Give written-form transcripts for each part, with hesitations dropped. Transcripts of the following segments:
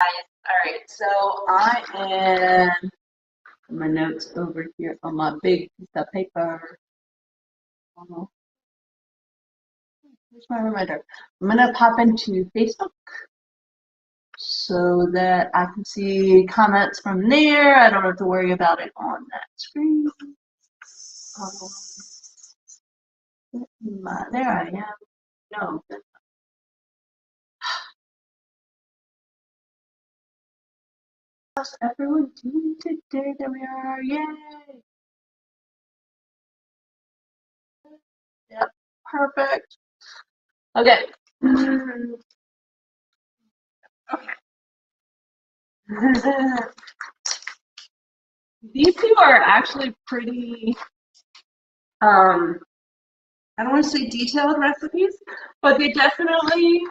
All right, so I am my notes over here on my big piece of paper. Oh, here's my reminder. I'm gonna pop into Facebook so that I can see comments from there. I don't have to worry about it on that screen. There I am. No. How's everyone doing today? There we are. Yay! Yep, perfect. Okay. Okay. These two are actually pretty, I don't want to say detailed recipes, but they definitely,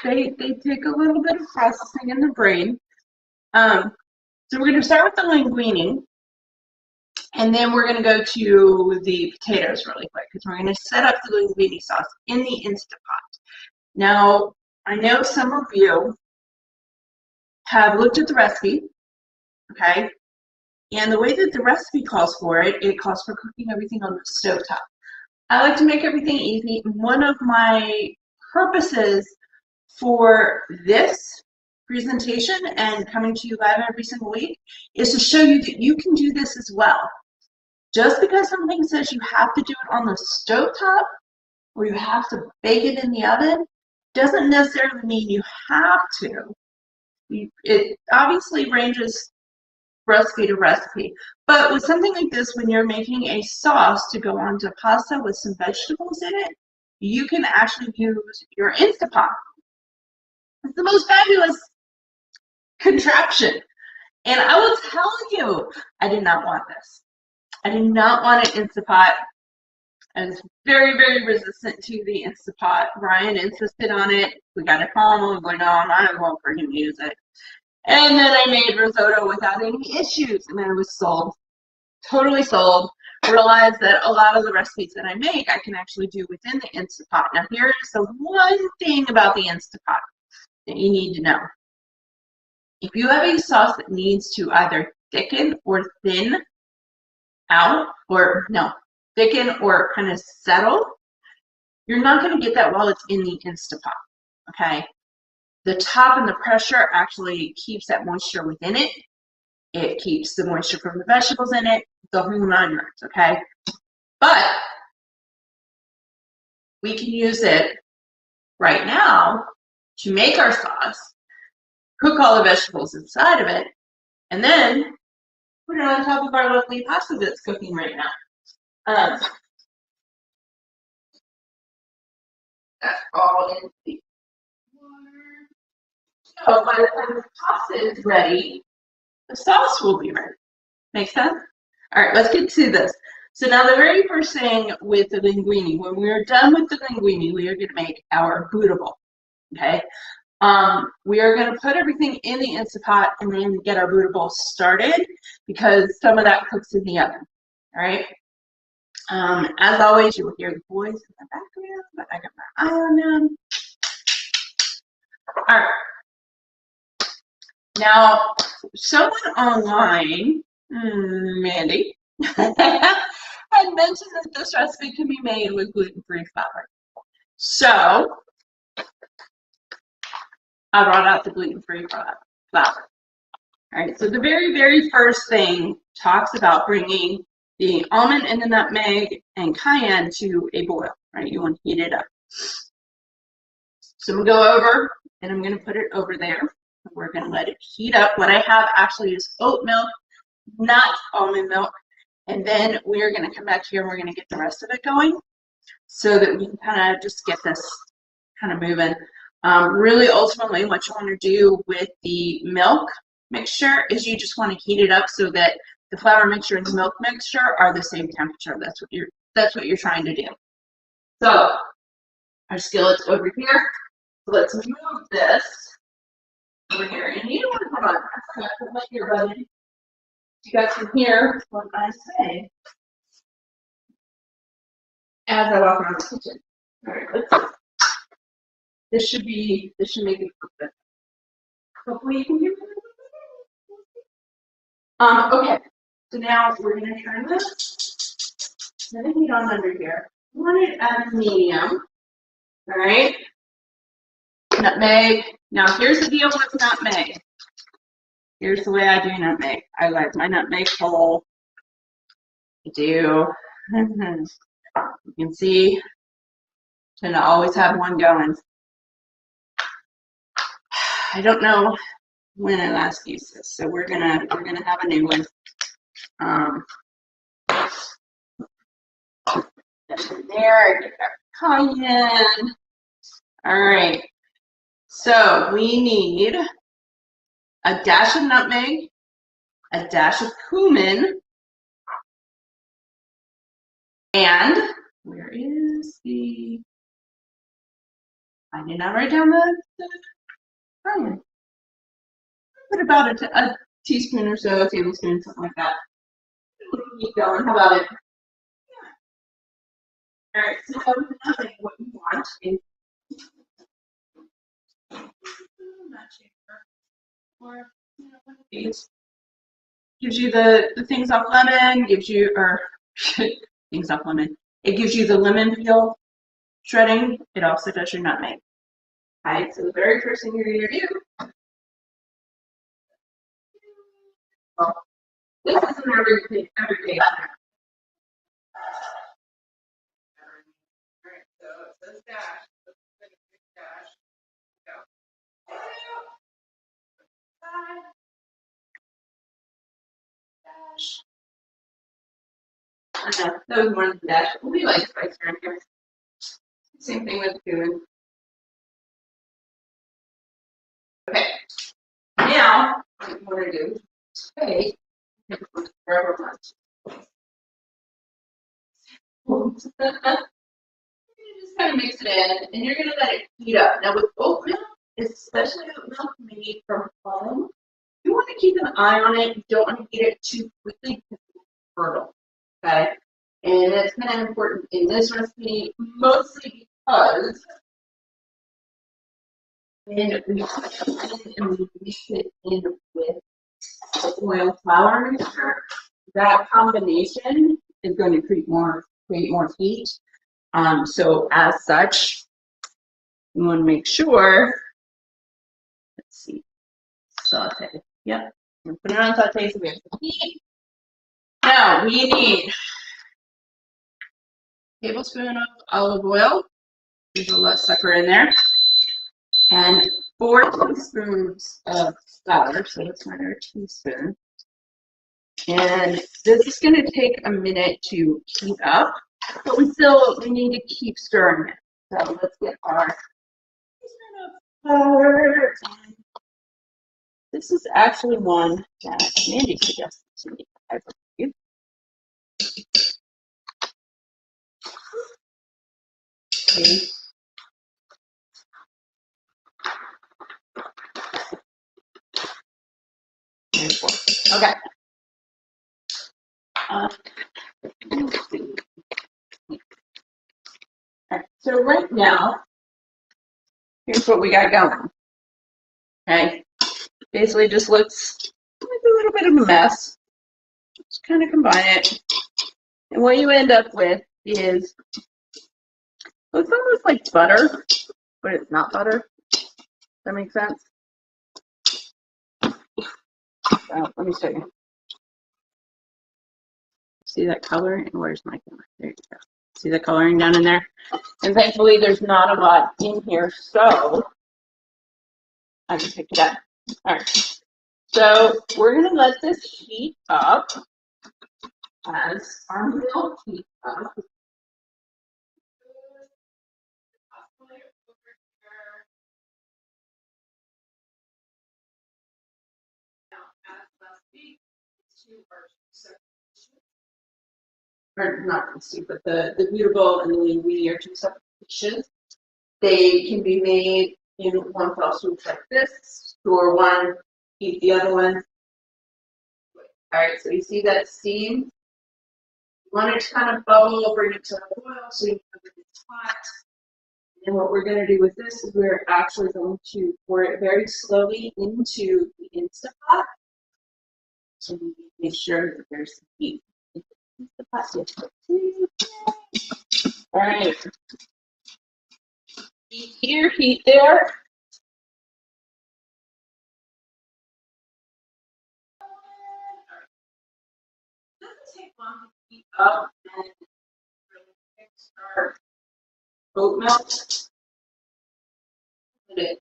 they take a little bit of processing in the brain. So we're going to start with the linguine, and then we're going to go to the potatoes really quick, because we're going to set up the linguine sauce in the Instapot. Now, I know some of you have looked at the recipe, okay? And the way that the recipe calls for it, it calls for cooking everything on the stovetop. I like to make everything easy. One of my purposes for this presentation and coming to you live every single week is to show you that you can do this as well. Just because something says you have to do it on the stovetop or you have to bake it in the oven doesn't necessarily mean you have to. It obviously ranges recipe to recipe. But with something like this, when you're making a sauce to go onto pasta with some vegetables in it, you can actually use your Instapot. It's the most fabulous contraption. And I will tell you, I did not want this. I did not want an Instapot. I was very, very resistant to the Instapot. Ryan insisted on it. We got it home. I'm like, no, I'm not going for him to use it. And then I made risotto without any issues, and I was sold. Totally sold. Realized that a lot of the recipes that I make, I can actually do within the Instapot. Now, here is the one thing about the Instapot that you need to know. If you have a sauce that needs to either thicken or thin out, or no, thicken or kind of settle, you're not going to get that while it's in the Instapot, okay? The top and the pressure actually keeps that moisture within it. It keeps the moisture from the vegetables in it, the whole 9 yards, okay? But we can use it right now to make our sauce, cook all the vegetables inside of it, and then put it on top of our lovely pasta that's cooking right now. That's all in the water. So by the time the pasta is ready, the sauce will be ready. Make sense? All right, let's get to this. So now the very first thing with the linguine, when we are done with the linguine, we are going to make our bootable, okay? We are going to put everything in the Instapot and then get our bootable started because some of that cooks in the oven, all right? As always, you will hear the boys in the background, but I got my eye on them. All right. Now, someone online, Mandy, had mentioned that this recipe can be made with gluten-free flour. So, I brought out the gluten-free flour. All right, so the very, very first thing talks about bringing the almond and the nutmeg and cayenne to a boil, right? You want to heat it up. So I'm going to go over and I'm going to put it over there. We're going to let it heat up. What I have actually is oat milk, not almond milk. And then we're going to come back here and we're going to get the rest of it going so that we can kind of just get this kind of moving. Really, ultimately, what you want to do with the milk mixture is you just want to heat it up so that the flour mixture and the milk mixture are the same temperature. That's what you're trying to do. So our skillet's over here. So let's move this over here. And you don't want to put on. I forgot to put my ear button. You guys can hear what I say as I walk around the kitchen. All right, let's see. This should make it cook better. Hopefully you can hear me. Okay, so now we're going to turn this. Turn the heat on under here. You want it at medium. All right. Nutmeg. Now here's the deal with nutmeg. Here's the way I do nutmeg. I like my nutmeg whole. I do. You can see, tend to always have one going. I don't know when I last used this, so we're gonna have a new one. That's in there. Get that cayenne. All right. So we need a dash of nutmeg, a dash of cumin, and where is the? I did not write down the cayenne. Put about a teaspoon or so, a tablespoon, something like that. Keep going. How about it? All right. So nutmeg, what you want is or one of these. Gives you the things off lemon. Gives you things off lemon. It gives you the lemon peel shredding. It also does your nutmeg. All right. So the very first thing you're going to do. Well, this is an everyday snack. Alright, so it says dash. Let's put a big dash. Go. Dash. I know, that was more than dash. We like spice around here. Same thing with cumin. Okay. Now, what you want to do is take rubber punch. You just kind of mix it in, and you're going to let it heat up. Now, with oat milk, especially oat milk made from home, you want to keep an eye on it. You don't want to heat it too quickly because it's fertile. Okay? And that's kind of important in this recipe, mostly because when we mix it in with the oil flour mixture, that combination is going to create more heat. So as such, you want to make sure, let's see, saute. Yep. Put it on saute so we have some heat. Now we need a tablespoon of olive oil. There's a lot sucker in there. And 4 teaspoons of flour, so let's find our teaspoon. And this is going to take a minute to heat up, but we need to keep stirring it. So let's get our teaspoon of flour. This is actually one that Mandy suggested to me. I believe. Okay. Okay. Let's see. All right. So right now, here's what we got going. Okay. Basically, just looks like a little bit of a mess. Just kind of combine it, and what you end up with is it's almost like butter, but it's not butter. Does that make sense? So, let me show you. See that color? And where's my camera? There you go. See the coloring down in there? And thankfully, there's not a lot in here, so I can pick it up. All right. So we're going to let this heat up as our milk heats up. Or not conceived, but the BWILD and the Linguine are 2 separate dishes. They can be made in one fell swoop like this, store one, eat the other one. All right, so you see that steam? You want it to kind of bubble, bring it to the boil so you know that it's hot. And what we're going to do with this is we're actually going to pour it very slowly into the Instapot. So we make sure that there's some heat. Instapot. All right. Heat here, heat there. It doesn't take long to heat up and really fix our oat milk. Put it.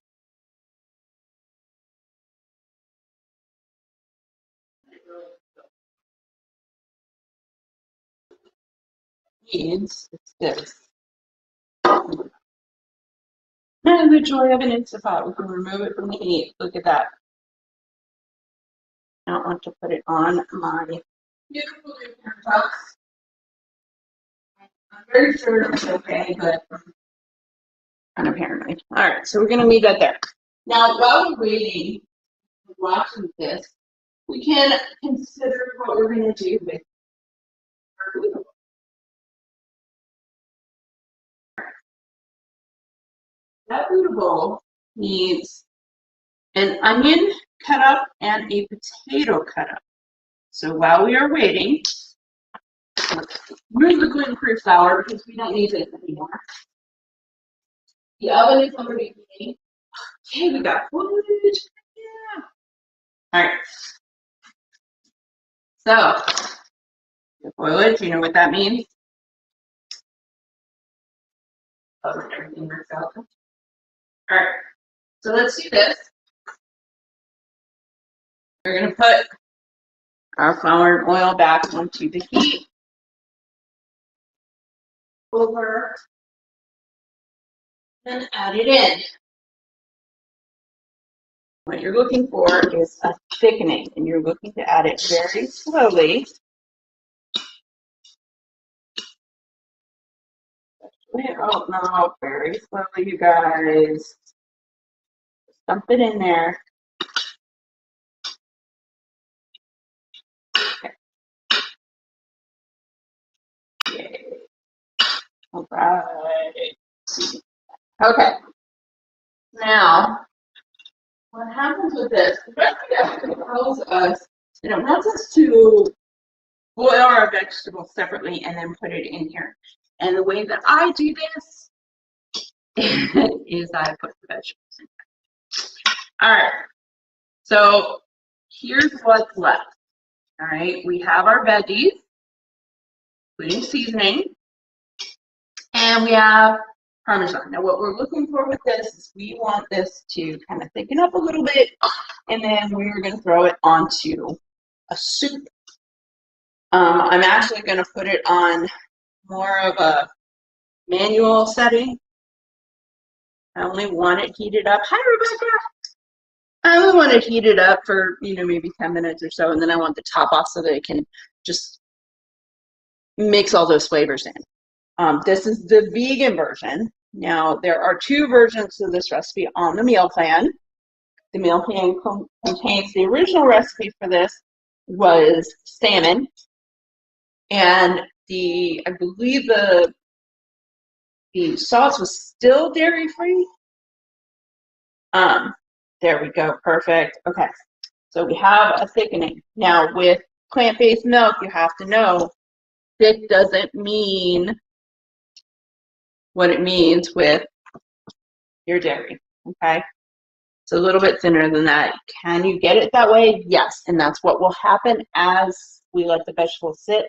Needs it's this. And the joy of an Instapot, we can remove it from the heat. Look at that. I don't want to put it on my beautiful new cups. I'm very sure it's okay, but I'm kind of paranoid. All right, so we're going to leave that there. Now, while we're waiting, watching this, we can consider what we're going to do with our food. That food bowl needs an onion cut up and a potato cut up. So while we are waiting, let's remove the gluten-free flour because we don't need this anymore. The oven is already heating. Okay, we got footage. Yeah. All right. So, the foliage, you know what that means? Oh, everything works out. All right. So let's do this. We're going to put our flour and oil back onto the heat. Over. And add it in. What you're looking for is a thickening, and you're looking to add it very slowly. Oh no, very slowly, you guys. Dump it in there. Okay. Yay. All right. Okay. Now, what happens with this? The recipe actually tells us, it wants us to boil our vegetables separately and then put it in here. And the way that I do this is I put the vegetables in here. All right. So here's what's left. All right. We have our veggies, including seasoning, and we have Parmesan. Now what we're looking for with this is we want this to kind of thicken up a little bit, and then we're going to throw it onto a soup. I'm actually going to put it on more of a manual setting. I only want it heated up. Hi, Rebecca. I only want it heated up for, maybe 10 minutes or so, and then I want the top off so that it can just mix all those flavors in. This is the vegan version. Now, there are two versions of this recipe on the meal plan. The meal plan contains the original recipe for this was salmon, and I believe the sauce was still dairy-free. There we go, perfect. Okay, so we have a thickening. Now, with plant-based milk, you have to know thick doesn't mean what it means with your dairy, okay? It's a little bit thinner than that. Can you get it that way? Yes, and that's what will happen as we let the vegetables sit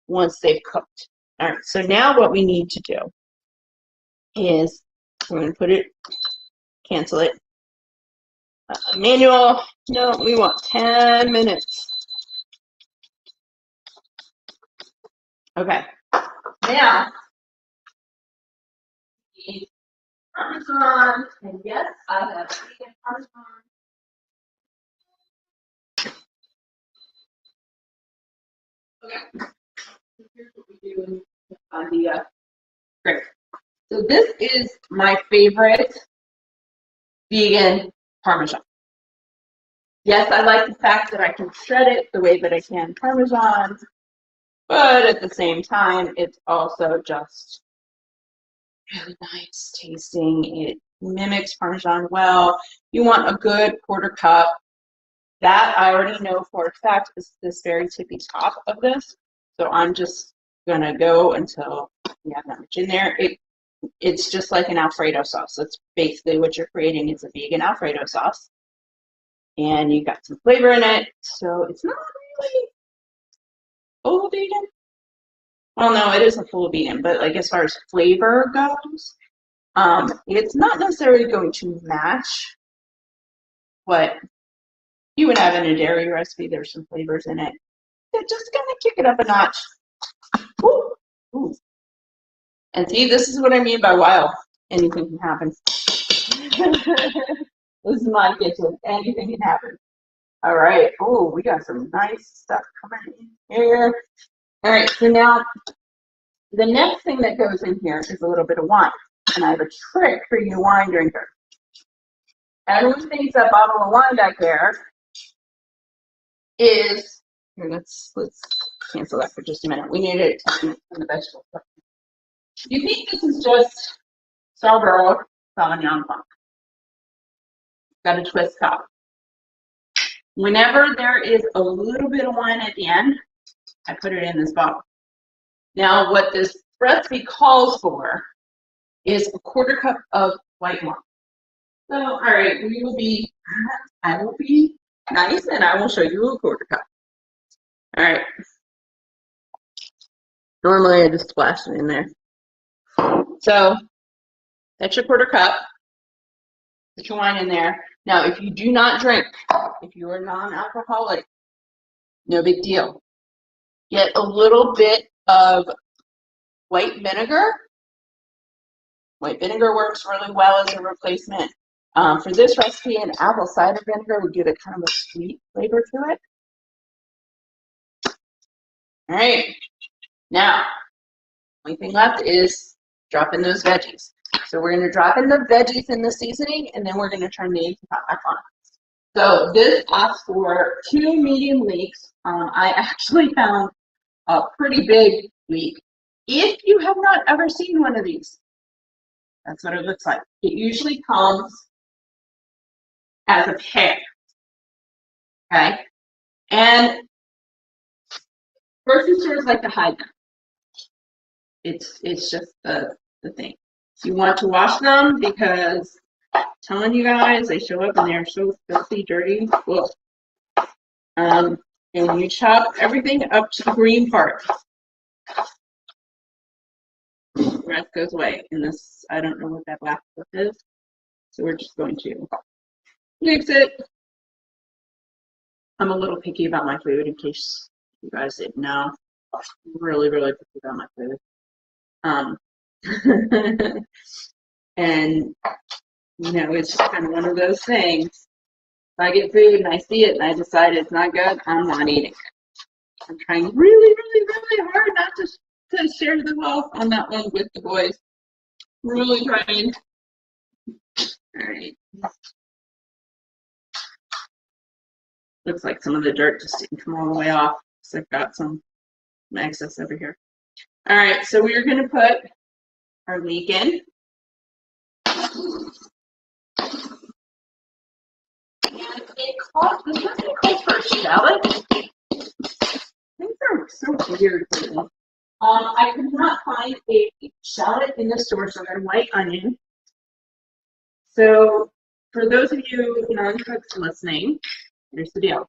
once they've cooked. All right, so now what we need to do is we're going to put it, cancel it. Manual, no, we want 10 minutes. Okay, now, Parmesan, and yes, I have vegan Parmesan. Okay, here's what we do on the great. So this is my favorite vegan Parmesan. Yes, I like the fact that I can shred it the way that I can Parmesan, but at the same time, it's also just really nice tasting. It mimics Parmesan well. You want a good quarter cup. That I already know for a fact is this very tippy top of this. So I'm just gonna go until we have that much in there. It's just like an Alfredo sauce. That's basically what you're creating. It's a vegan Alfredo sauce. And you got some flavor in it. So it's not really full vegan. Well, no, it isn't full vegan, but like as far as flavor goes, it's not necessarily going to match what you would have in a dairy recipe. There's some flavors in it that just kind of kick it up a notch. Ooh, ooh. And see, this is what I mean by wild. Anything can happen. This is my kitchen. Anything can happen. All right. Oh, we got some nice stuff coming in here. All right. So now the next thing that goes in here is a little bit of wine. And I have a trick for you wine drinkers. Everyone thinks that bottle of wine back there is, here, let's cancel that for just a minute. We need it in the vegetable. You think this is just Scarborough Sauvignon Blanc. Got a twist top. Whenever there is a little bit of wine at the end, I put it in this bottle. Now, what this recipe calls for is a quarter cup of white wine. So, all right, I will be nice and I will show you a quarter cup. All right. Normally I just splash it in there. So, that's your quarter cup. Put your wine in there. Now, if you do not drink, if you are non-alcoholic, no big deal. Get a little bit of white vinegar. White vinegar works really well as a replacement. For this recipe, an apple cider vinegar would give it kind of a sweet flavor to it. All right. Now, only thing left is drop in those veggies. So we're going to drop in the veggies in the seasoning, and then we're going to turn the pot back on. So this asks for 2 medium leeks. I actually found a pretty big leek. If you have not ever seen one of these, that's what it looks like. It usually comes as a pair. Okay? And grocery stores like to hide them. It's just the thing. You want to wash them because I'm telling you guys, they show up and they're so filthy, dirty. Ugh. And you chop everything up to the green part. The rest goes away. And this, I don't know what that black stuff is. So we're just going to mix it. I'm a little picky about my food in case you guys didn't know. I'm really, really picky about my food. And you know, it's just kind of one of those things. If I get food and I see it and I decide it's not good, I'm not eating it. I'm trying really, really, really hard not to share the wealth on that one with the boys. Really trying. All right. Looks like some of the dirt just didn't come all the way off. So I've got some excess over here. All right, so we're going to put our leek in. And this recipe calls for a shallot. Things are so weird for me. I could not find a shallot in the store, so I got a white onion. So for those of you non-cooks listening, here's the deal.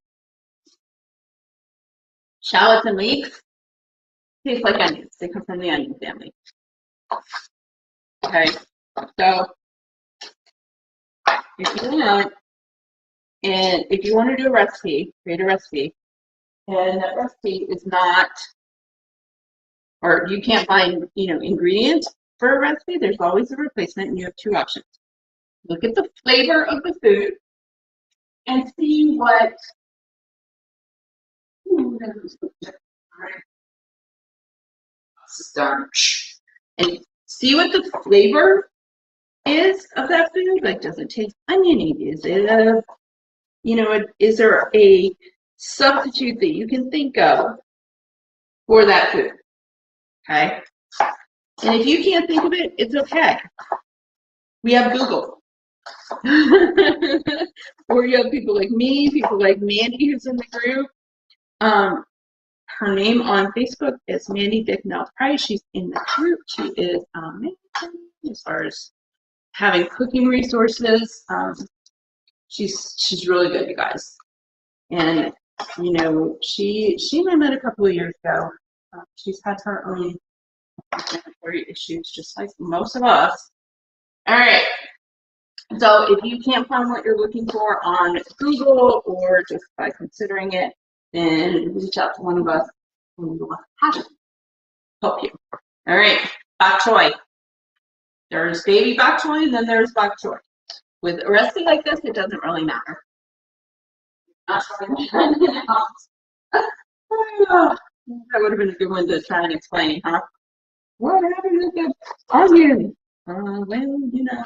Shallots and leeks taste like onions. They come from the onion family. Okay, so if you want to do a recipe, create a recipe, and that recipe is not, or you can't find, ingredients for a recipe, there's always a replacement, and you have 2 options. Look at the flavor of the food and see what starch, and see what the flavor is of that food. Like, does it taste oniony? Is it is there a substitute that you can think of for that food? Okay. And if you can't think of it, it's okay. We have Google. Or you have people like me, people like Mandy who's in the group. Her name on Facebook is Mandy Bicknell Price. She's in the group. She is amazing as far as having cooking resources. She's really good, you guys. And you know, she and I met a couple of years ago. She's had her own inflammatory issues, just like most of us. All right. So if you can't find what you're looking for on Google or just by considering it, then reach out to one of us and we will help you. All right, bok choy. There's baby bok choy and then there's bok choy. With a recipe like this, it doesn't really matter. That would have been a good one to try and explain, huh? What happened with the onion? Well, you know.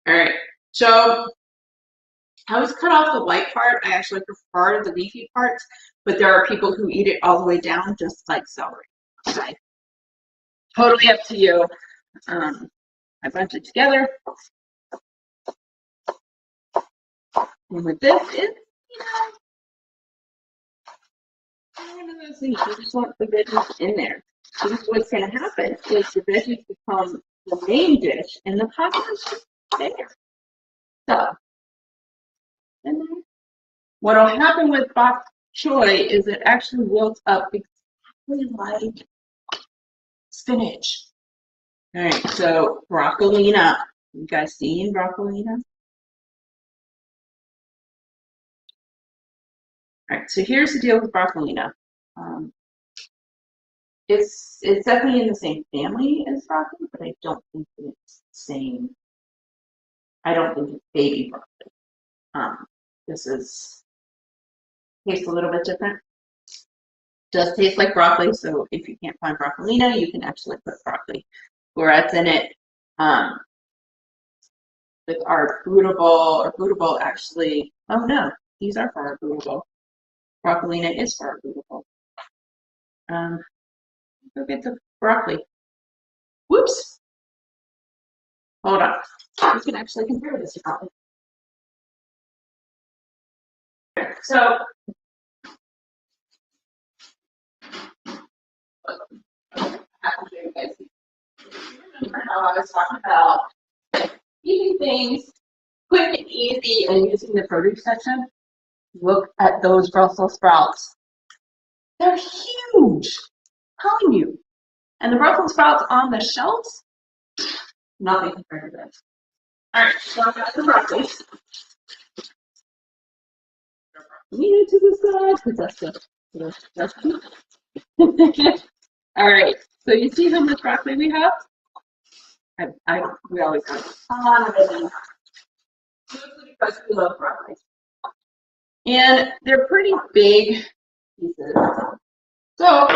All right, so I always cut off the white part. I actually prefer the leafy parts, but there are people who eat it all the way down, just like celery. Okay, totally up to you. I bunch it together, and with this, it's one of those things. You just want the veggies in there. Because what's going to happen is the veggies become the main dish, and the pasta is just there. So, and then what will happen with bok choy is it actually wilts up exactly like spinach. All right, so broccolina. You guys seen broccolina? All right, so here's the deal with broccolina. It's definitely in the same family as broccoli, but I don't think it's the same. I don't think it's baby broccoli. This tastes a little bit different. Does taste like broccoli, so if you can't find broccolina, you can actually put broccoli florets in it. With our bootable actually, oh no, these are for our bootable. Broccolina is for our bootable. Go get the broccoli. Whoops. Hold on. We can actually compare this to broccoli. So, remember how I was talking about eating things quick and easy and using the produce section? Look at those Brussels sprouts. They're huge. I'm telling you. And the Brussels sprouts on the shelves, nothing compared to this. All right, so I've got the broccoli. Lean it to the side because that's the recipe. All right, so you see how much broccoli we have? We always have a ton of it in, mostly because we love broccoli. And they're pretty big pieces. So,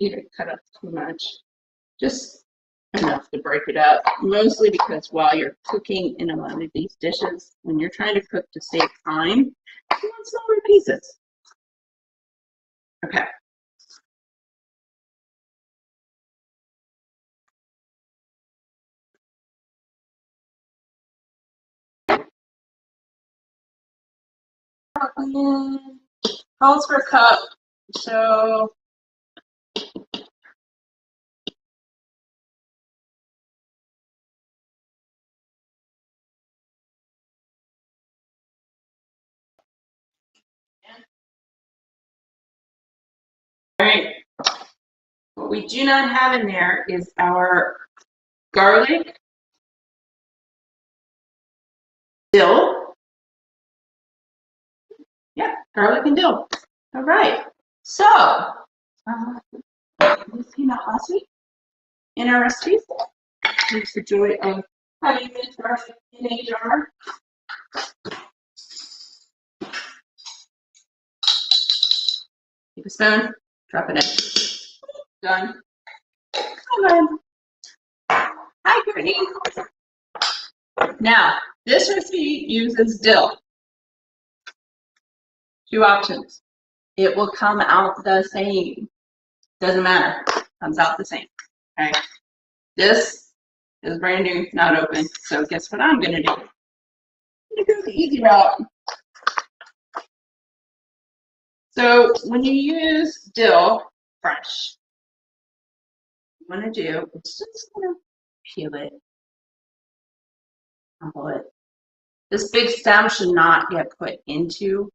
you don't cut up too much, just enough to break it up, mostly because while you're cooking in a lot of these dishes, when you're trying to cook to save time, you want smaller pieces. Okay. Calls for a cup, so all right. What we do not have in there is our garlic, dill. Yeah, garlic and dill. All right. So, this came out last week in our recipes. It's the joy of having this garlic in a jar. Take a spoon, drop it in. Done. Come on. Hi, Brittany. Now, this recipe uses dill. Two options. It will come out the same. Doesn't matter. Comes out the same. Okay. This is brand new, not open. So guess what I'm gonna do? I'm gonna go the easy route. So when you use dill fresh, what you want to do is just gonna peel it, humble it. This big stem should not get put into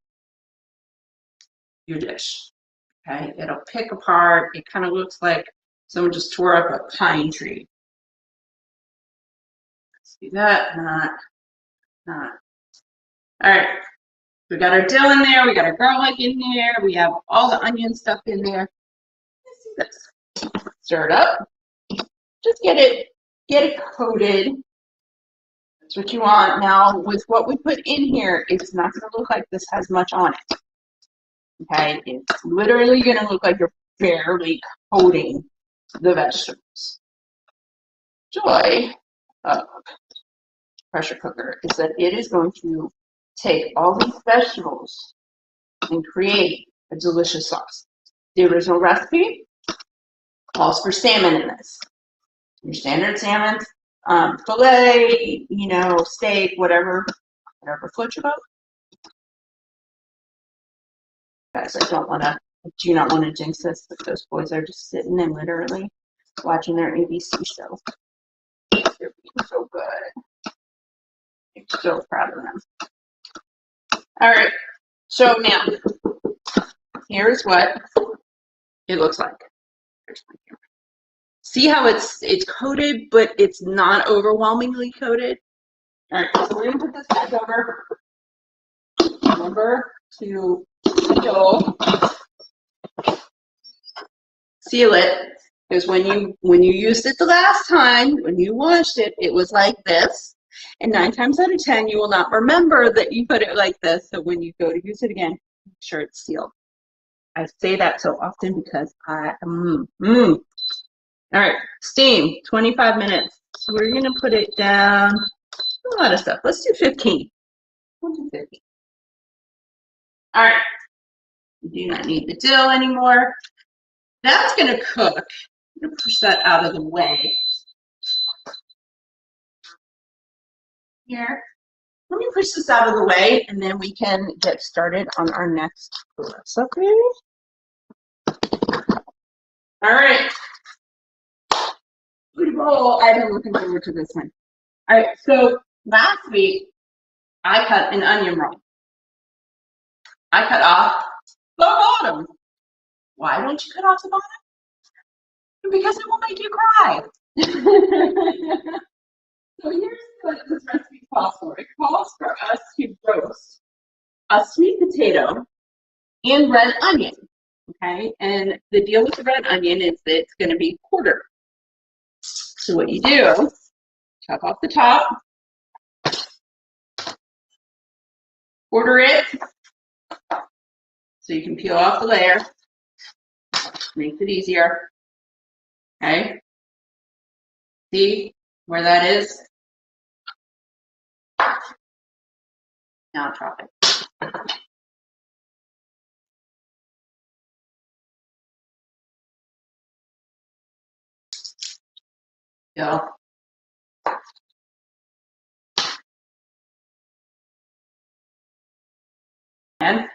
your dish. Okay, it'll pick apart. It kind of looks like someone just tore up a pine tree. Let's do that. Not. All right. We got our dill in there. We got our garlic in there. We have all the onion stuff in there. Let's do this. Stir it up. Just get it coated. That's what you want. Now, with what we put in here, it's not going to look like this has much on it. Okay, it's literally going to look like you're barely coating the vegetables. Joy of pressure cooker is that it is going to take all these vegetables and create a delicious sauce. The original recipe calls for salmon in this. Your standard salmon, filet, steak, whatever floats your boat. Guys, I do not want to jinx this, but those boys are just sitting and literally watching their ABC show. They're being so good. I'm so proud of them. All right, so now, here's what it looks like. See how it's coated, but it's not overwhelmingly coated? All right, so we're gonna put this back over. Remember to seal it, because when you used it the last time, when you washed it, it was like this. And 9 times out of 10, you will not remember that you put it like this. So when you go to use it again, make sure it's sealed. I say that so often because All right, steam, 25 minutes. So we're gonna put it down. A lot of stuff. Let's do 15. We'll do 15. All right. You do not need the dill anymore. That's gonna cook. I'm gonna push that out of the way. Here. Let me push this out of the way, and then we can get started on our next recipe. All right. Beautiful. I've been looking forward to this one. All right. So last week, I cut an onion roll. I cut off the bottom. Why don't you cut off the bottom? Because it will make you cry. So here's what this recipe calls for. It calls for us to roast a sweet potato and red onion. Okay, and the deal with the red onion is that it's going to be quartered. So what you do, chop off the top, quarter it, so you can peel off the layer. Makes it easier. Okay, see where that is? Now chop it. Go. And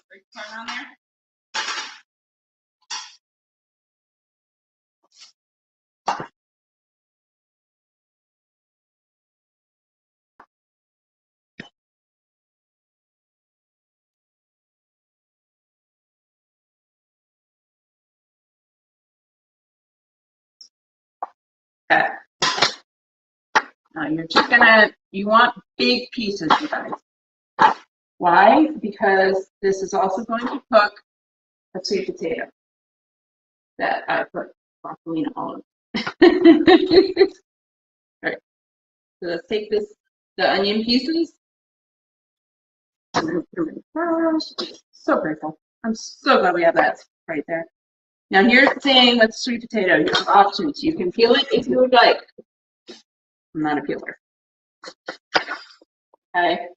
break part on there. Okay. Now you're just you want big pieces, you guys. Why? Because this is also going to cook a sweet potato that I put broccoli in all of. All right. So let's take the onion pieces. So grateful. I'm so glad we have that right there. Now here's the thing with sweet potato. Here's the options. You can peel it if you would like. I'm not a peeler. Okay.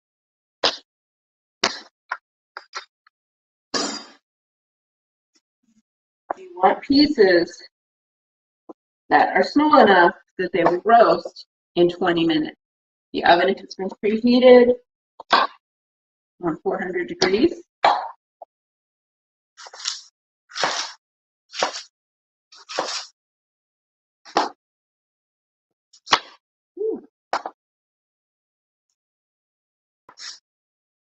You want pieces that are small enough that they will roast in 20 minutes. The oven has been preheated on 400 degrees.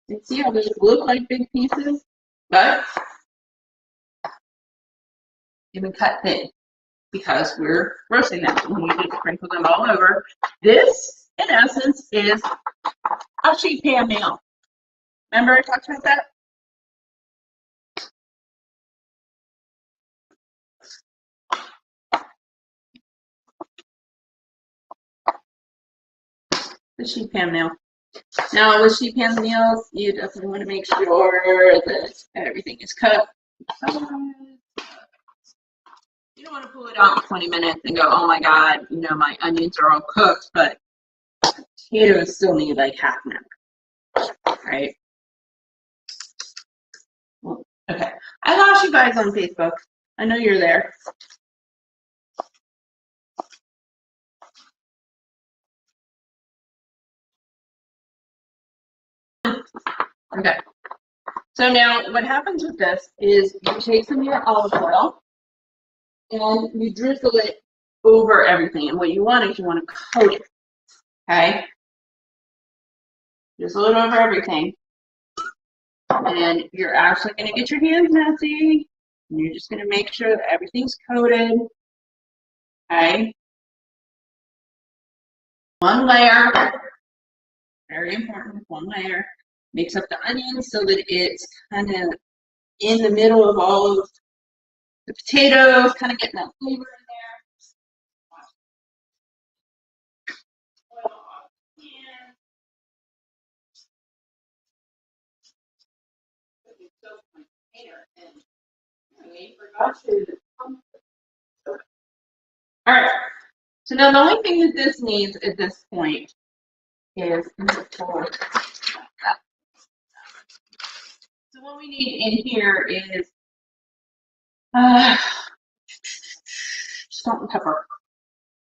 You see how those look like big pieces, but they've been cut thin because we're roasting them and we just sprinkle them all over. This, in essence, is a sheet pan meal. Remember I talked about that? The sheet pan meal. Now with sheet pan meals, you definitely want to make sure that everything is cut. You don't want to pull it out in 20 minutes and go, oh my God, you know, my onions are all cooked, but potatoes still need like half an hour, right? Well, okay. I lost you guys on Facebook. I know you're there. Okay. So now what happens with this is you take some of your olive oil and you drizzle it over everything. And what you want is you want to coat it. Okay? Drizzle it over everything. And you're actually going to get your hands messy. And you're just going to make sure that everything's coated. Okay? One layer. Very important. One layer. Mix up the onions so that it's kind of in the middle of all of the potatoes, kind of getting that flavor in there. All right. So now the only thing that this needs at this point is so what we need in here is salt and pepper.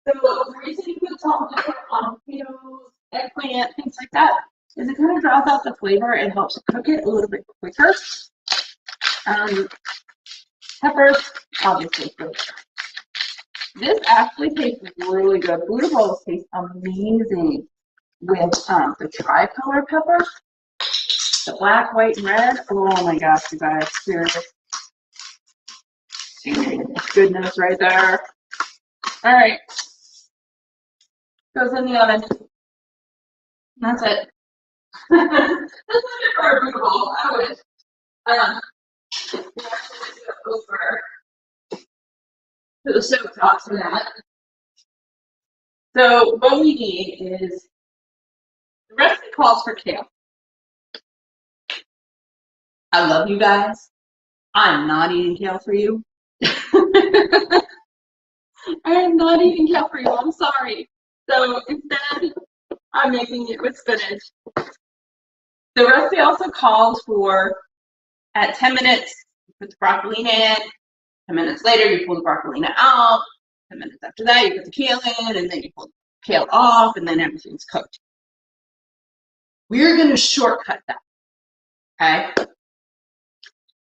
So the reason you put salt and pepper on potatoes, eggplant, things like that, is it kind of draws out the flavor and helps cook it a little bit quicker. Peppers, obviously good. This actually tastes really good. BWILD tastes amazing with the tricolor pepper, the black, white, and red. Oh my gosh, you guys, seriously. Goodness right there. All right. Goes in the oven. That's it. This is very beautiful. I would over to the stove top for that. So what we need is the recipe calls for kale. I love you guys. I'm not eating kale for you. I am not eating kale for you. I'm sorry. So instead, I'm making it with spinach. The recipe also calls for at 10 minutes, you put the broccolina in. 10 minutes later, you pull the broccolina out. 10 minutes after that, you put the kale in, and then you pull the kale off, and then everything's cooked. We're going to shortcut that. Okay?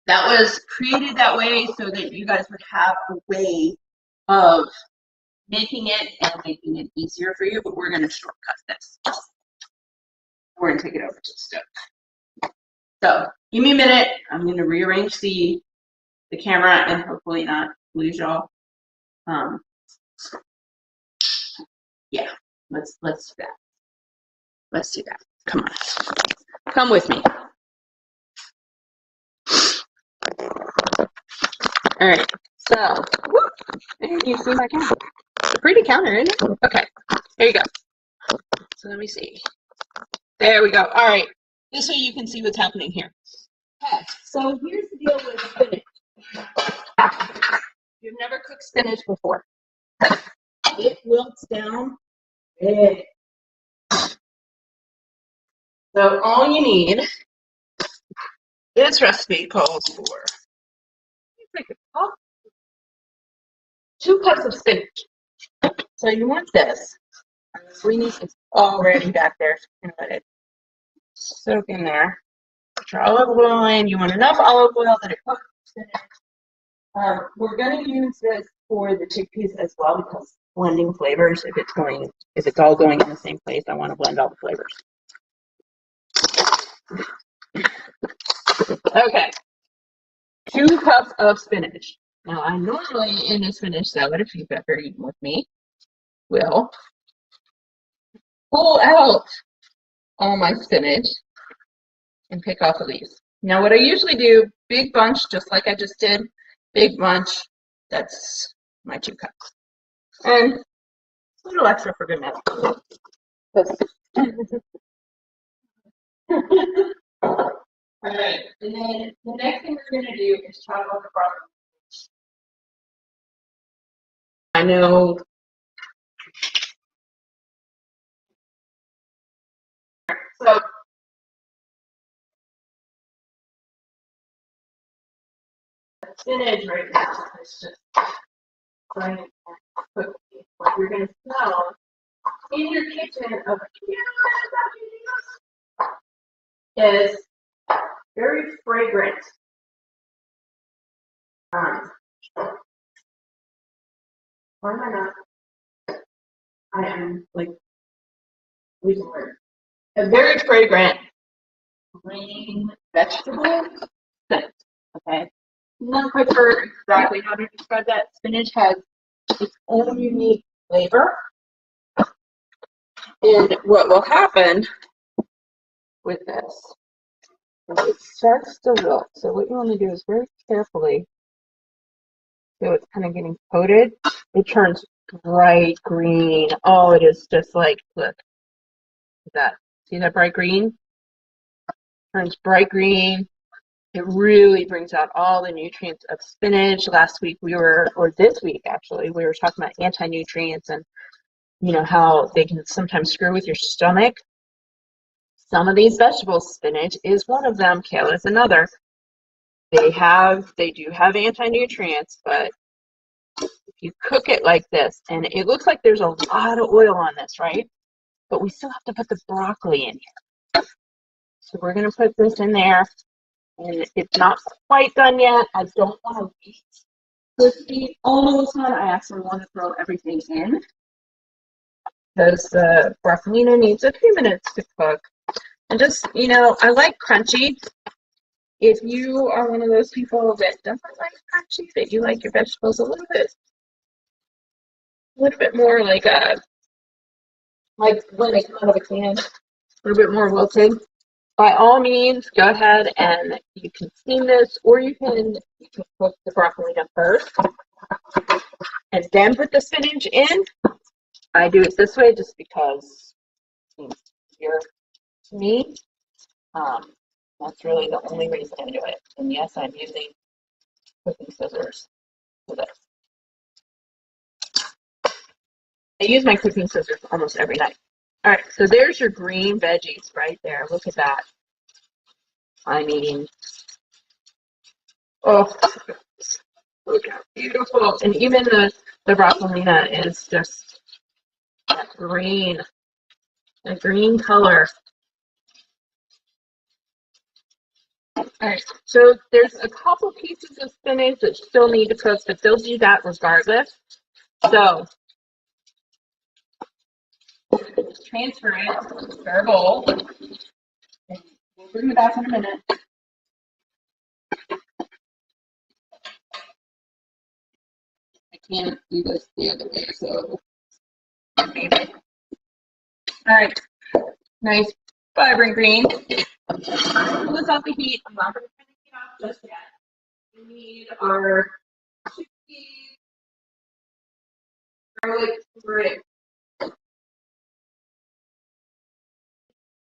That was created that way so that you guys would have a way of making it and making it easier for you, but we're going to shortcut this. We're going to take it over to the stove. So give me a minute. I'm going to rearrange the camera and hopefully not lose y'all. Yeah, let's do that. Let's do that. Come on. Come with me. All right. So, you see my counter. It's a pretty counter, isn't it? Okay. There you go. So let me see. There we go. All right. This way you can see what's happening here. Okay. So here's the deal with spinach. You've never cooked spinach before. It wilts down big. So all you need, this recipe calls for like a cup, 2 cups of spinach. So you want this. Linguine is already back there. So you can let it soak in there. Put your olive oil in. You want enough olive oil that it cooks the spinach. We're going to use this for the chickpeas as well because blending flavors. If it's all going in the same place, I want to blend all the flavors. Okay, 2 cups of spinach. Now, I normally in a spinach salad, if you've ever eaten with me, will pull out all my spinach and pick off the leaves. Now, what I usually do, big bunch, just like I just did, big bunch, that's my 2 cups. And a little extra for good measure. All right, and then the next thing we're going to do is chop up the broccoli. I know. So spinach right now is just trying to cook. What you're going to smell in your kitchen of is very fragrant. Why am I not? I am like losing words. A very fragrant green vegetable scent. Okay. I'm not quite sure exactly how to describe that. Spinach has its own unique flavor. And what will happen with this is it starts to wilt. So what you want to do is very carefully, so it's kind of getting coated. It turns bright green. Oh, it is just like, look, that. See that bright green? Turns bright green. It really brings out all the nutrients of spinach. Last week or this week actually, we were talking about anti-nutrients and you know how they can sometimes screw with your stomach. Some of these vegetables, spinach is one of them, kale is another. They do have anti-nutrients, but if you cook it like this, and it looks like there's a lot of oil on this, right? But we still have to put the broccoli in here. So we're going to put this in there, and it's not quite done yet. I don't want to wait to be almost done. I actually want to throw everything in because the broccolina needs a few minutes to cook. And just, you know, I like crunchy. If you are one of those people that doesn't like crunchy, that you like your vegetables a little bit more like when they come out of a can, a little bit more wilted, by all means, go ahead and you can steam this, or you can cook the broccoli first and then put the spinach in. I do it this way just because it's easier to me. That's really the only reason I do it. And yes, I'm using cooking scissors for this. I use my cooking scissors almost every night. All right, so there's your green veggies right there. Look at that. I mean, oh, look how beautiful. And even the broccolina is just that green, a green color. All right, so there's a couple pieces of spinach that still need to cook, but they'll do that regardless. So just transfer it to our bowl. And we'll bring it back in a minute. I can't do this the other way, so maybe. All right, nice vibrant green. Pull this off the heat. I'm not going to turn the heat off just yet. We need our chickpeas, garlic, turmeric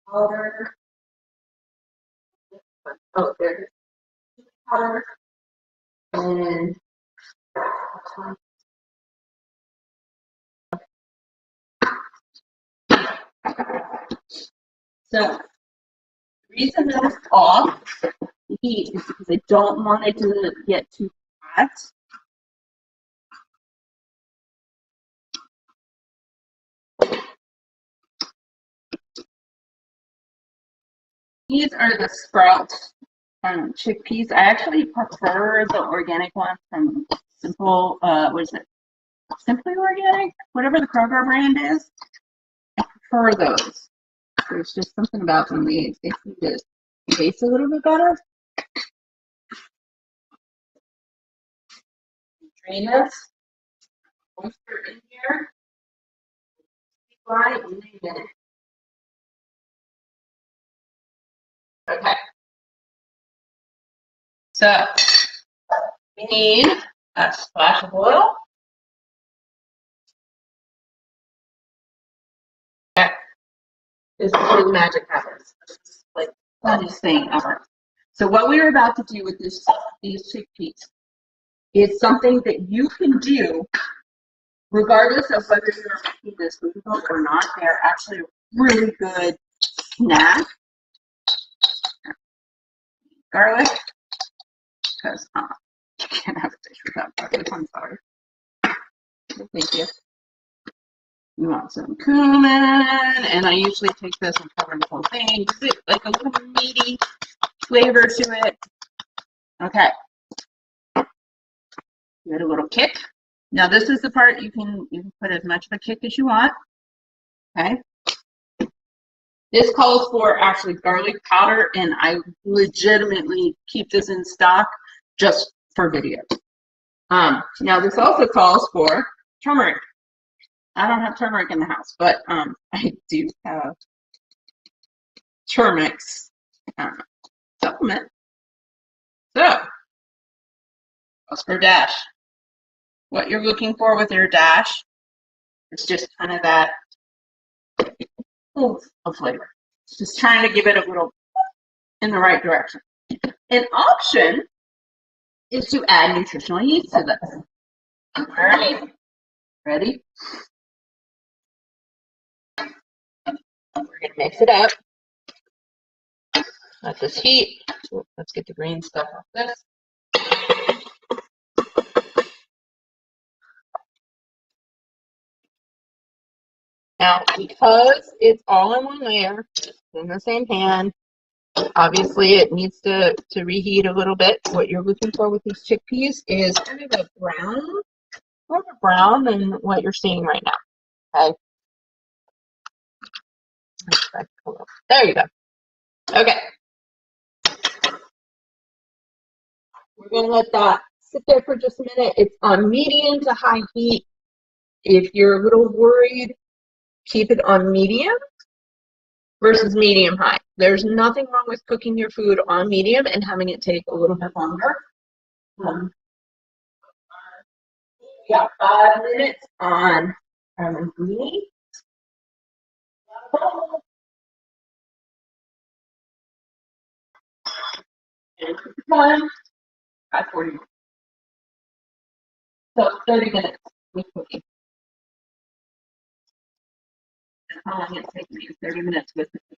powder. Oh, there's powder and So the reason that it's off the heat is because I don't want it to get too hot. These are the sprout chickpeas. I actually prefer the organic ones from Simple, what is it? Simply Organic? Whatever the Kroger brand is. I prefer those. There's just something about them. They seem to taste a little bit better. Drain this. Moisture in here. Dry in a minute. Okay. So we need a splash of oil. Okay. This is where the magic happens. This is like the funniest thing ever. So what we're about to do with these chickpeas is something that you can do regardless of whether you're making this food or not. They're actually a really good snack. Garlic, because you can't have a dish without garlic. I'm sorry. Thank you. You want some cumin, and I usually take this and cover the whole thing. Give it like a little meaty flavor to it. Okay. Give it a little kick. Now this is the part you can put as much of a kick as you want. Okay. This calls for actually garlic powder, and I legitimately keep this in stock just for video. Now this also calls for turmeric. I don't have turmeric in the house, but I do have turmeric's supplement. So, what's for dash? What you're looking for with your dash is just kind of that oomph of flavor. Just trying to give it a little in the right direction. An option is to add nutritional yeast to this. All right, ready? We're gonna mix it up. Let this heat. Let's get the green stuff off this. Now, because it's all in one layer, in the same pan, obviously it needs to reheat a little bit. What you're looking for with these chickpeas is kind of a brown, more of a brown than what you're seeing right now. Okay. There you go. Okay. We're going to let that sit there for just a minute. It's on medium to high heat. If you're a little worried, keep it on medium versus medium high. There's nothing wrong with cooking your food on medium and having it take a little bit longer. We got 5 minutes on our linguine. And one, 5:40. So 30 minutes with cooking. How long it takes me is 30 minutes with cooking.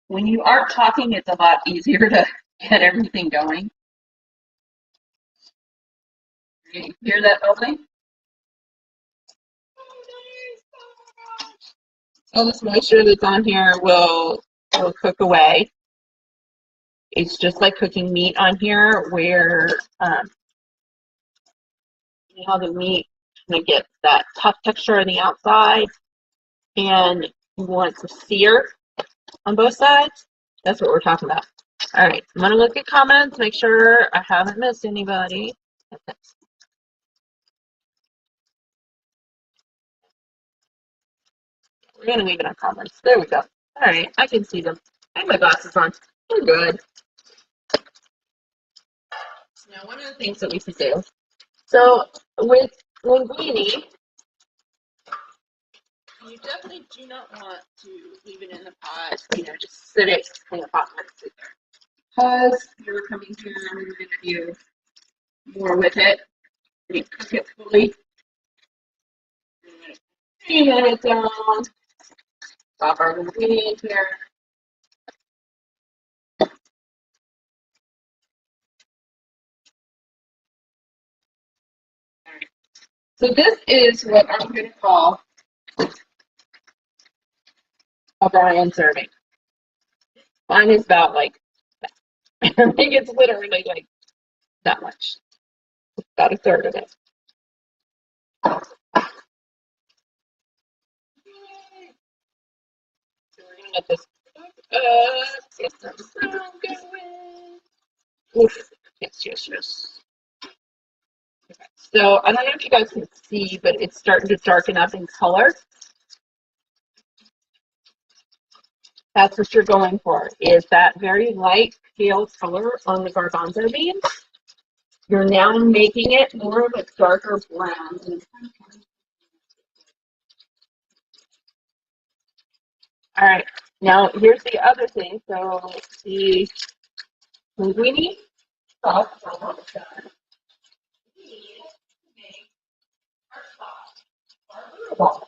When you aren't talking, it's a lot easier to get everything going. You hear that bubbling? All this moisture that's on here will cook away. It's just like cooking meat on here, where you know how the meat kind of gets that tough texture on the outside, and you want to sear on both sides. That's what we're talking about. All right, I'm gonna look at comments, make sure I haven't missed anybody. Okay. We're gonna leave it on comments. There we go. All right, I can see them. I have my glasses on. We're good. Now, one of the things that we could do. So with linguine, you definitely do not want to leave it in the pot. You know, just sit it in the pot and let it sit there. Because you're coming here and we're gonna do more with it. You cook it fully. 3 minutes down. Stop our ingredients here. So this is what I'm going to call a Brian serving. Mine is about like, I think it's literally like that much, about a third of it. So we're going to let this get some sound going. Oof. Yes. Okay. So I don't know if you guys can see, but it's starting to darken up in color. That's what you're going for, is that very light pale color on the garbanzo beans. You're now making it more of a darker brown. All right, now here's the other thing. So the linguine sauce is almost done. We need to make our sauce, our ball.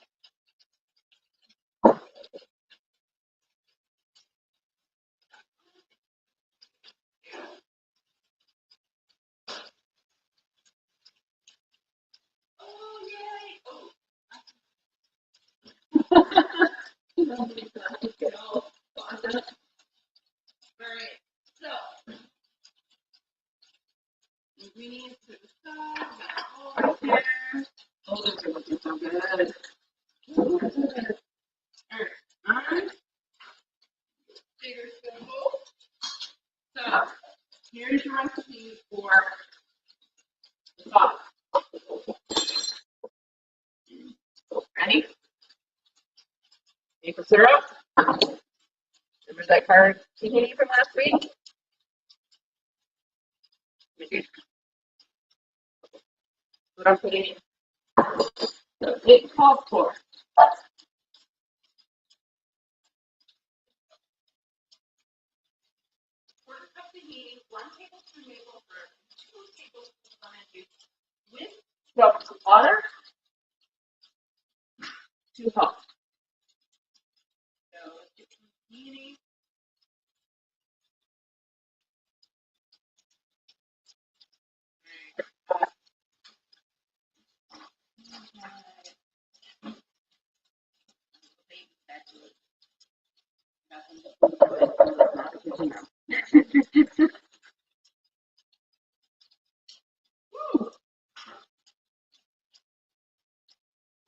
Oh, yay! Oh. All right, so ingredients to the sauce, right there. Oh, those are looking so good. All right, bigger spoonful. So here's your recipe for the sauce. Ready? Maple syrup. Remember that card tahini from last week? What I'm putting in. So it calls for 1 cup tahini, 1 tablespoon maple syrup, 2 tablespoons lemon juice with drops of water to help. So let's get some tahini.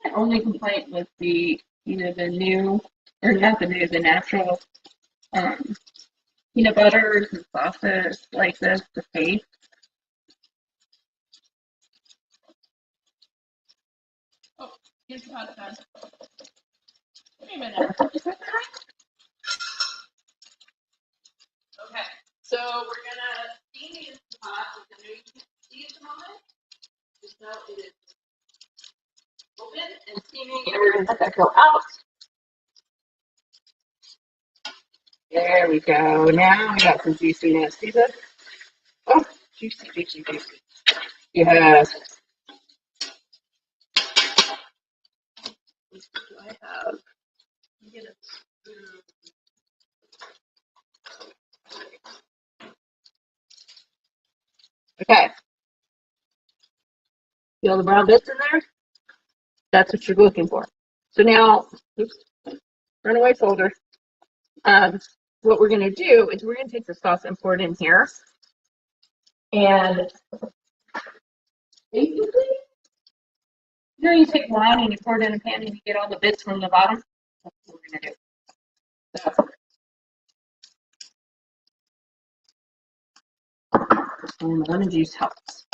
My only complaint with the, the new, or not the new, the natural peanut butters and sauces like this, the paste. Oh, here's the hot done. Wait a minute. Okay, so we're gonna steam the Instant Pot, which I know you can't see at the moment. Just know it is open and steaming, and we're gonna let that go out. There we go. Now we got some juiciness. See this? Oh, juicy. Yes. What do I have? Get a spoon. Okay. See all the brown bits in there? That's what you're looking for. So now, oops, runaway folder. What we're going to do is we're going to take the sauce and pour it in here. And basically, you take wine and you pour it in a pan and you get all the bits from the bottom. That's what we're going to do. So, and the lemon juice helps.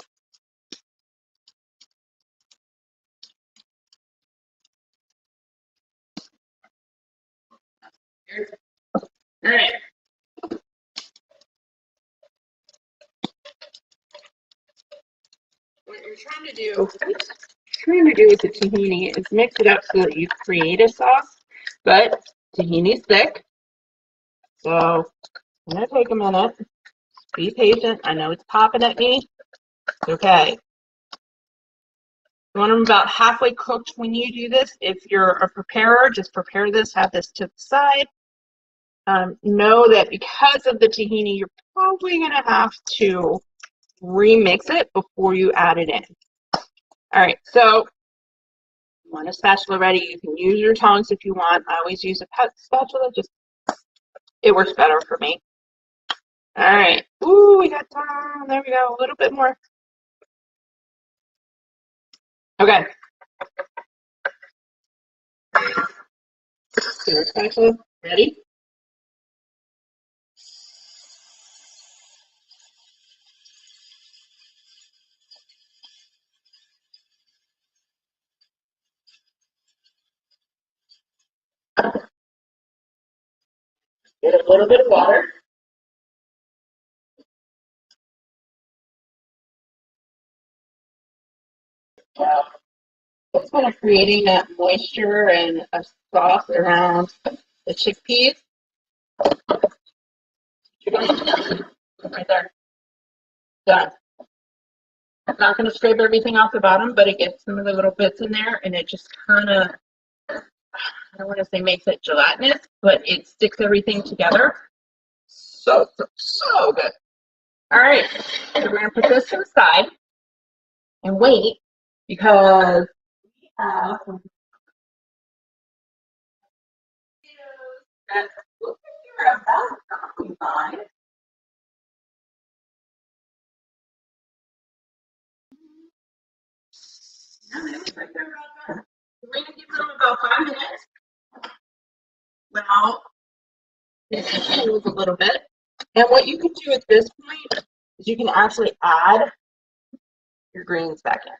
All right. What you're trying to do with the tahini is mix it up so that you create a sauce, but tahini's thick, so I'm going to take a minute. Be patient. I know it's popping at me. Okay. You want them about halfway cooked when you do this. If you're a preparer, just prepare this, have this to the side. Know that because of the tahini, you're probably going to have to remix it before you add it in. All right, so you want a spatula ready. You can use your tongs if you want. I always use a pet spatula, just it works better for me. All right, ooh, we got time. There we go, a little bit more. Okay. Your spatula ready? Get a little bit of water. It's kind of creating that moisture and a sauce around the chickpeas. Right there. Done. I'm not going to scrape everything off the bottom, but it gets some of the little bits in there, and it just kind of, I don't want to say makes it gelatinous, but it sticks everything together. So good. All right, so we're going to put this to the side and wait because we have some potatoes that look like they're about to fine. Yeah, they look like they're about done. We're going to give them about 5 minutes without it cools a little bit. And what you can do at this point is you can actually add your greens back in.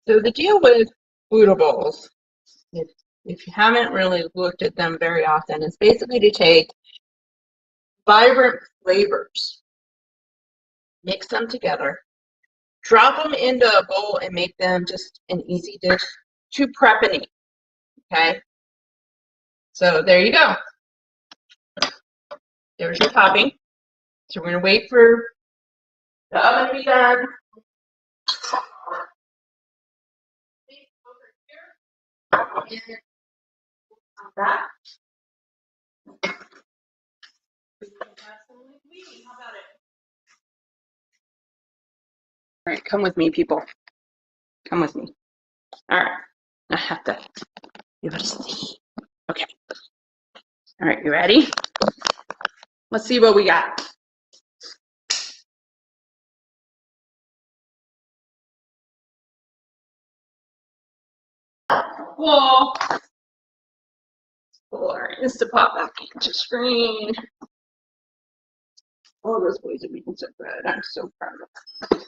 So the deal with boodle bowls, if you haven't really looked at them very often, is basically to take vibrant flavors, mix them together, drop them into a bowl, and make them just an easy dish to prep and eat. Okay, so there you go. There's your topping. So we're going to wait for the oven to be done. That. All right, come with me, people. Come with me. All right, I have to give it a see. Okay. All right, you ready? Let's see what we got. Whoa. Or Instapot back into screen. Oh, those boys are being so good. I'm so proud of them.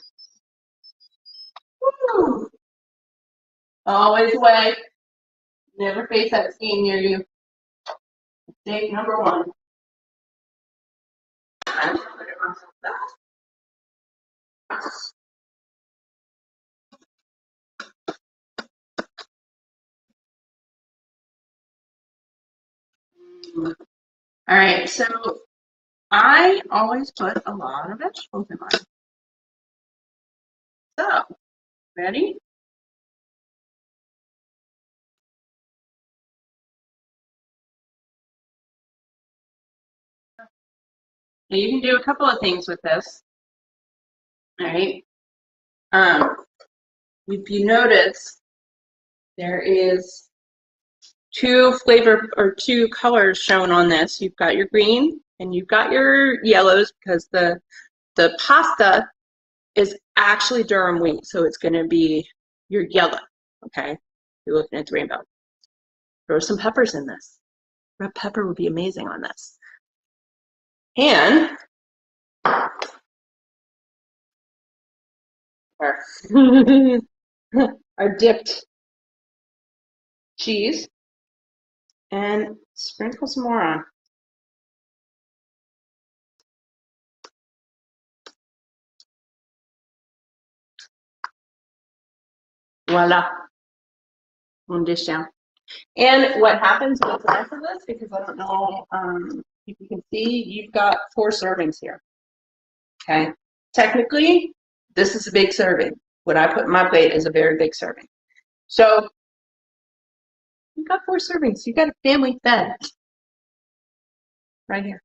Woo. Always away. Never face that stain near you. Mistake number 1. I'm gonna put it on that. All right, so I always put a lot of vegetables in mine. So, ready? Now you can do a couple of things with this. All right. If you notice, there is 2 colors shown on this. You've got your green and you've got your yellows because the pasta is actually durum wheat, so it's going to be your yellow. Okay, you're looking at the rainbow. Throw some peppers in this. Red pepper would be amazing on this. And our dipped cheese, and sprinkle some more on. Voila. One dish down. And what happens with the rest of this, because I don't know if you can see, you've got 4 servings here. Okay. technically, this is a big serving. What I put in my plate is a very big serving. So you got 4 servings. You got a family fed right here.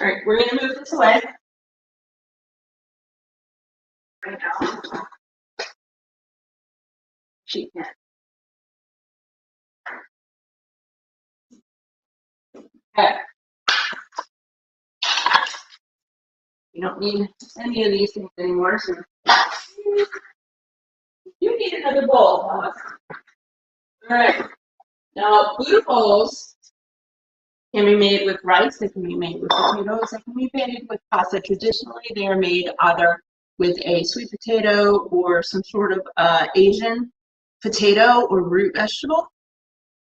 All right, we're going to move this away right now. Sheet pan. Okay. You don't need any of these things anymore, so you need another bowl. All right. Now, blue bowls can be made with rice, they can be made with potatoes, they can be made with pasta. Traditionally, they are made either with a sweet potato or some sort of Asian potato or root vegetable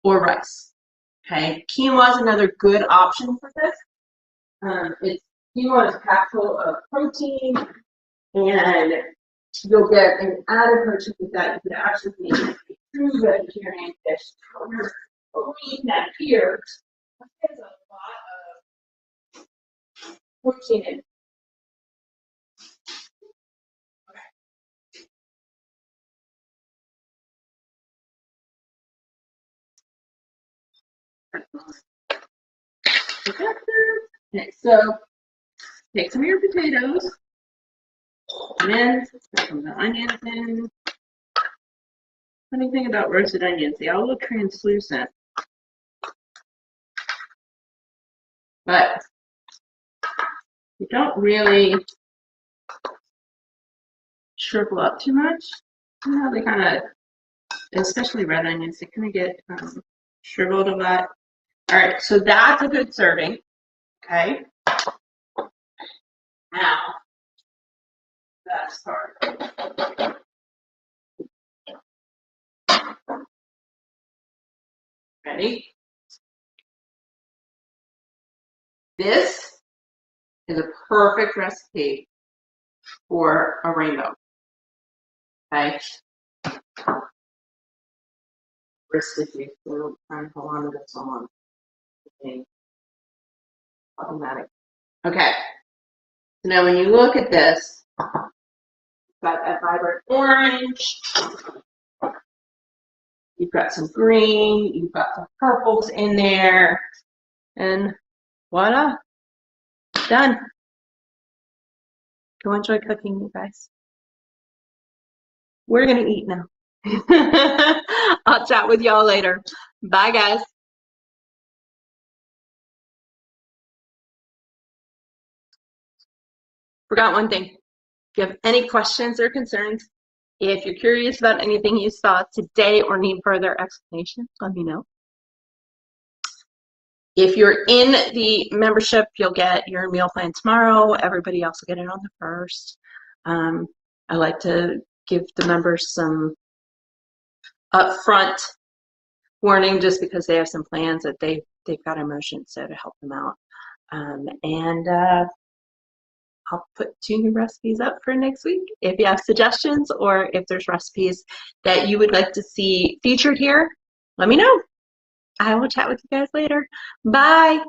or rice. Okay, quinoa is another good option for this. Quinoa is packed full of protein, and you'll get an added protein with that. You could actually make a true vegetarian dish. What we eat that here, there's a lot of protein in it. Okay, so take some of your potatoes, and then put some of the onions in. Funny thing about roasted onions, they all look translucent, but you don't really shrivel up too much. You know, they kind of, especially red onions, they kind of get shriveled a lot. All right, so that's a good serving. Okay. Now, that's part. Ready? This is a perfect recipe for a rainbow. Okay. Recipe. So trying to hold on to this one. Okay. Automatic. Okay. So now when you look at this, you've got that vibrant orange. You've got some green. You've got some purples in there, and voila, done. Go enjoy cooking, you guys. We're gonna eat now. I'll chat with y'all later. Bye, guys. Forgot one thing. If you have any questions or concerns, if you're curious about anything you saw today or need further explanation, let me know. If you're in the membership, you'll get your meal plan tomorrow. Everybody else will get it on the 1st. I like to give the members some upfront warning just because they have some plans that they've got in motion, so to help them out. I'll put 2 new recipes up for next week. If you have suggestions or if there's recipes that you would like to see featured here, let me know. I will chat with you guys later. Bye.